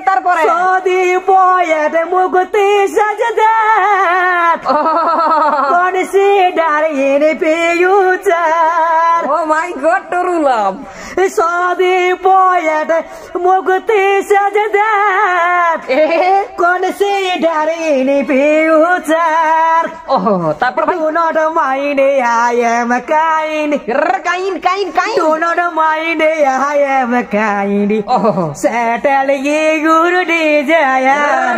তারপরে সদি poet Mukti Sajdat consider in future. Oh my God টরুলাম। সদি poet Mukti Sajdat consider in future. ও তারপর ভাই Do not mind, I am kind. কাইন Do not mind, I am kind. O Settle ye your desire.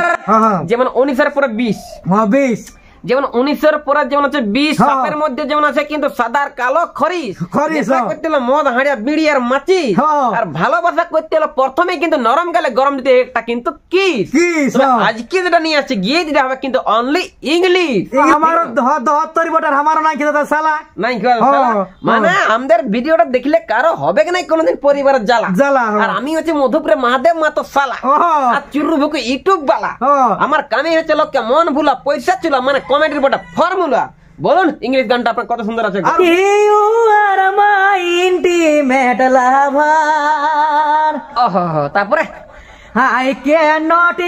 যেমন 19 পরে 20, Hobbies. যেমন 19 পরে যেমন আছে 20, হ্যাঁ। সাপের মধ্যে যেমন আছে কিন্তু সাদার কালো খরিস। খরিস, যেটা হ্যাঁ। করতে হলো মদ হাঁড়িয়া বিড়ি আর মাছি। হ্যাঁ। আর ভালোবাসা করতে হলো প্রথমে কিন্তু নরম গালে গরম দিতে একটা কিন্তু কিস। Kiss, তবে হ্যাঁ। আজকে যেটা নিয়ে আসছে গিয়ে দিতে হবে কিন্তু অনলি ইংলিশ। আমার দহত্তর বটার আমার নাই কিন্তু সালা নাই কি বলে, হ্যাঁ, শালা? মানে আমাদের ভিডিওটা দেখলে কারো হবে কি নাই কোনোদিন পরিবারের জ্বালা। জ্বালা, হ্যাঁ। আর আমি হচ্ছে মধুপুরে মহাদেব মাতো সালা। হ্যাঁ। আর চুরু ভুকু ইউটিউব বালা। হ্যাঁ। আমার কামে হচ্ছে লোককে মন ভুলা পয়সা চুলা মানে কমেডির বটা ফর্মুলা। বলুন ইংলিশ গানটা আপনার কত সুন্দর আছে। You are my intimate lover. তারপরে I cannot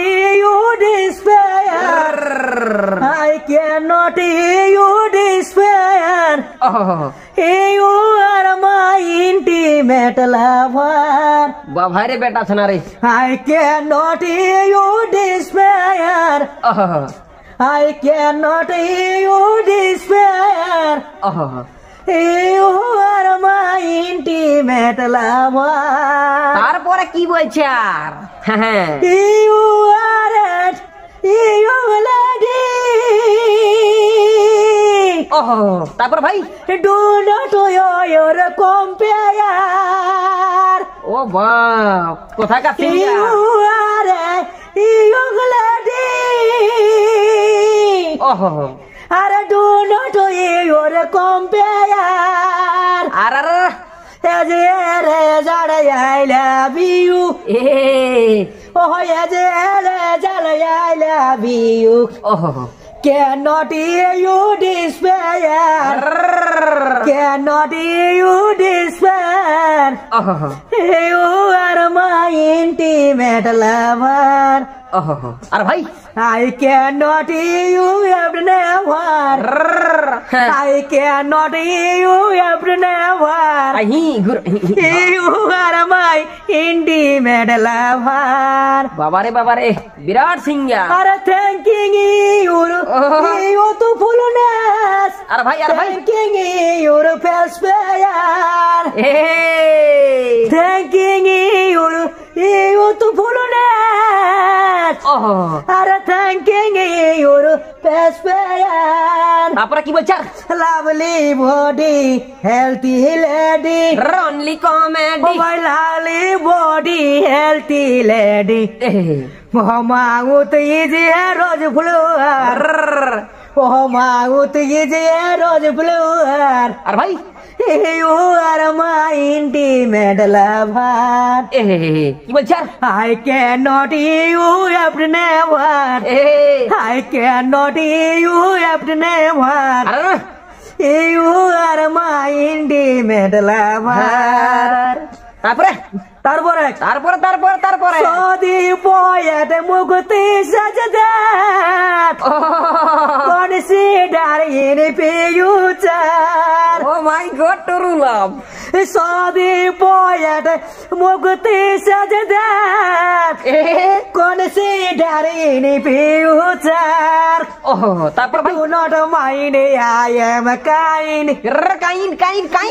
you despair. I cannot you despair. You are my intimate lover. বাভারে বেটা আছে না রে। I cannot you despair. I cannot you despair. You are my intimate lover. তারপরে কি বলছে আর You are it, you lady. তারপর ভাই Do not your compare. ও বাপ কোথায় কাছে You are it, you lady. R do not your compare. R As I love you. Oh, as I love you. Cannot you despair. Cannot you despair. You are my intimate lover. আর ভাই I cannot you have never. I cannot you have never. You are my intimate lover. বাবারে বিরাট singer. Are thanking you, you to fullness. আর ভাই Thanking your fair. Thanking you to fullness. Are thanking your fair. তারপরে কি বলছে Lovely body, healthy lady. রনলি comedy. Oh, my lovely body, healthy lady. Mouth is a rose flower. Oh, mouth is a rose flower. আর ভাই You are my intimate lover. কি বলছে আর I cannot you have never. I cannot you have never. You are my intimate lover. তারপরে তারপরে সদি poet Mukti Sajdat consider in future. Oh my God টরুলাম। সদি poet Mukti Sajdat consider in future. তারপর ভাই Do not mind, I am kind. কাইন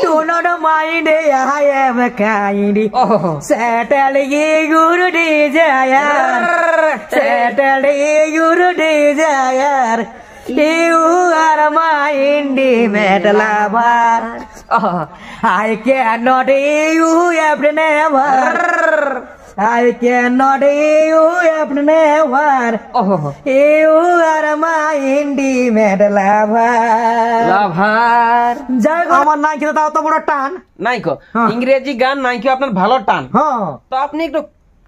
Do not mind, I am kind. Settle ye your desire. Settle ye your desire. You are my intimate lover. I cannot you have never. I cannot you have never. You are my intimate lover. যাই হোক, আমার নাই কিন্তু তাও তো বড় টান। নাইকো ইংরেজি গান নাইকো আপনার ভালো টান। তো আপনি একটু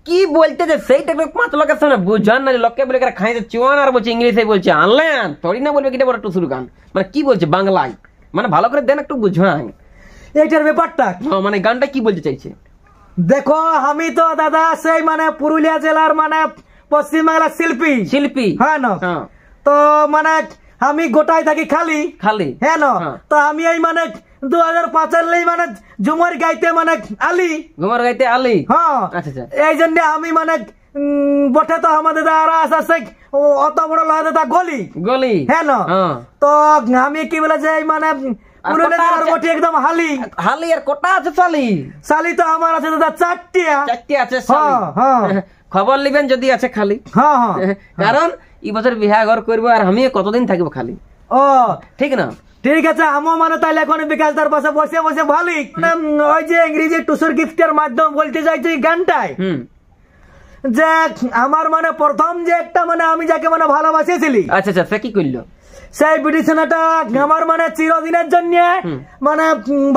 কি বলতে যে সেইটা একটু পাঁচ লোকের সামনে বুঝান না। লোককে বলে খাইতে চুয়ান আর বলছে ইংলিশে বলছে আনলেন থোড়ি না বলবে কিটা বড় টুসুর গান মানে কি বলছে বাংলায় মানে ভালো করে দেন একটু বুঝান এইটার ব্যাপারটা মানে গানটা কি বলতে চাইছে। দেখো আমি তো দাদা সেই মানে পুরুলিয়া জেলার মানে পশ্চিমবাংলার শিল্পী হ্যাঁ না তো মানে আমি গোটাই থাকি খালি হ্যাঁ না তো আমি এই মানে 2005 মানে ঝুমর গাইতে মানে আলি হ্যাঁ এই জন্য আমি মানে বটে তো আমাদের দাদা আছে অত বড় লয় দাদা গলি হ্যাঁ না তো আমি কি বলে যে মানে একদম হালি আর কোটা আছে শালি তো আমার আছে দাদা চারটি আছে খবর লিবেন যদি আছে খালি কারণ এই বছর বিবাহ ঘর করবো আর আমি কতদিন থাকবো খালি ও ঠিক না ঠিক আছে আমার মানে তাহলে এখন বিকাশ দার পাশে বসে ভালি ওই যে ইংরেজি টুসুর গিফটের মাধ্যম বলতে চাইছি গানটায় যে আমার মানে প্রথম যে একটা মানে আমি যাকে মানে ভালোবাসিয়েছিলি আচ্ছা সে কি করলো সেই বিটিশনটা আমার মানে চিরদিনের জন্য মানে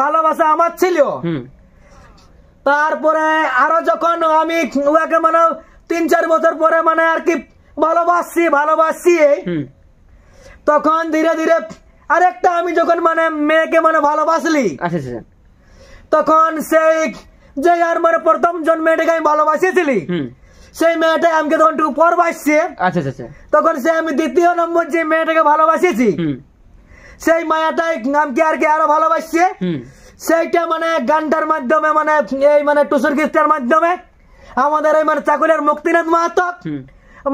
ভালোবাসা আমার ছিল তারপরে আরো যখন আমি ওকে মানে 3-4 বছর পরে মানে আর কি ভালোবাসি তখন ধীরে ধীরে আরেকটা আমি যখন মানে মেয়েকে মানে ভালোবাসলি তখন সেই যে আর মানে প্রথম জন মেয়েটাকে আমি ভালোবাসিয়েছিলি সেই মেয়েটা আমাকে তখন একটু পর বাসছে তখন সে আমি দ্বিতীয় নম্বর যে মেয়েটাকে ভালোবাসিয়েছি সেই মায়াটাই আমাকে আর কি আরো ভালোবাসছে সেইটা মানে গানটার মাধ্যমে মানে এই মানে টুসুর গিফটের মাধ্যমে আমাদের এই মানে চাকুলের মুক্তিনাথ মাহাতো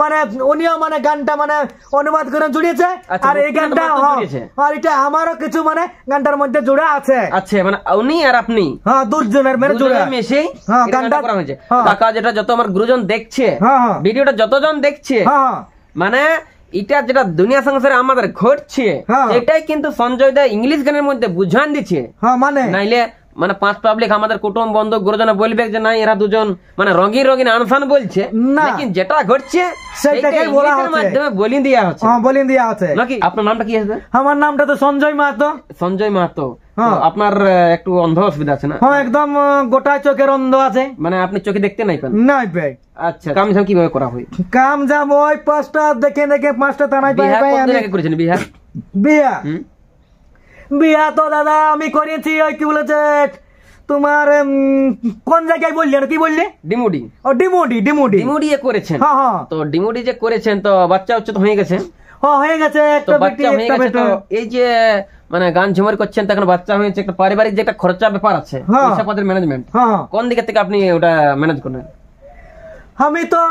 মানে উনিও মানে গানটা মানে অনুবাদ করে জুড়িয়েছে আর এই গানটা আর এটা আমারও কিছু মানে গানটার মধ্যে জুড়ে আছে আচ্ছা মানে উনি আর আপনি হ্যাঁ দুজনের মানে জুড়ে মিশে গানটা করা হয়েছে কাকা যেটা যত আমার গুরুজন দেখছে ভিডিওটা যতজন দেখছে মানে এটা যেটা দুনিয়া সংসারে আমাদের ঘটছে এটাই কিন্তু সঞ্জয় দা ইংলিশ গানের মধ্যে বুঝান দিচ্ছে মানে নাইলে মানে 5 পাবলিক আমাদের কুটুম বন্ধু গুরুজনে বলবে যে না এরা দুজন মানে রঙিন আনসান বলছে লেকিন যেটা ঘটছে সেটাকে বলা হচ্ছে মাধ্যমে বলি দেয়া আছে নাকি আপনার নামটা কি আছে আমার নামটা তো সঞ্জয় মাহাতো আপনার একটু অন্ধ অসুবিধা আছে না একদম গোটা চোখের অন্ধ আছে মানে আপনি চোখে দেখতে নাই পান আচ্ছা কাম জাম কিভাবে করা হয় কাম জাম ওই 5টা দেখে 5টা তানাই পাই আমি করেছেন বিয়া তো দাদা আমি করেছি ওই কি বলেছে তোমার কোন জায়গায় বললে কি বললে ডিমুডি করেছেন তো ডিমুডি যে করেছেন তো বাচ্চা উচ্চত হয়ে গেছে একটা বাচ্চা হয়ে গেছে তো এই যে মানে গান ঝুমারি করছেন তখন বাচ্চা হয়েছে একটা পারিবারিক যে একটা খরচা ব্যাপার আছে পয়সা পাতির ম্যানেজমেন্ট কোন দিক থেকে আপনি ওটা ম্যানেজ করেন আমি তো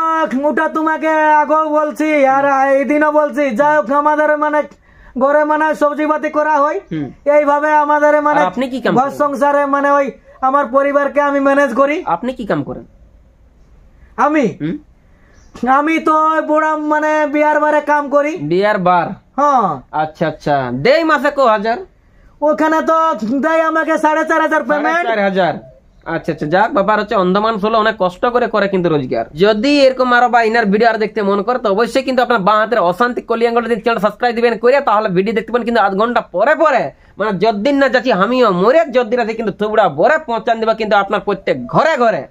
ওটা তোমাকে আগেও বলছি আর এই দিনও বলছি যাই হোক আমাদের মানে ঘরে মানে সবজি পাতি করা হয় এইভাবে আমাদের মানে আপনি কি ঘর সংসারে মানে ওই আমার পরিবারকে আমি ম্যানেজ করি আপনি কি কাম করেন আমি তো বুড়া মানে বিয়ার বারে কাম করি বিয়ার বার আচ্ছা দেই মাসে কো হাজার ওখানে তো দেয় আমাকে 4,500 পেমেন্ট 4,500 আচ্ছা যাক ব্যাপার হচ্ছে অন্ধমান হলো অনেক কষ্ট করে কিন্তু রোজগার যদি এরকম আরো বা ইনার ভিডিও আর দেখতে মন করে তো অবশ্যই কিন্তু আপনার বাঁ হাতের অশান্তি কলিয়াঙ্গটা চ্যানেল সাবস্ক্রাইব দিবেন করে তাহলে ভিডিও দেখতে পাবেন কিন্তু 8 ঘন্টা পরে মানে যতদিন না যাচ্ছি আমিও মরে যতদিন আছে কিন্তু থুবড়া বরে পৌঁছান দিবা কিন্তু আপনার প্রত্যেক ঘরে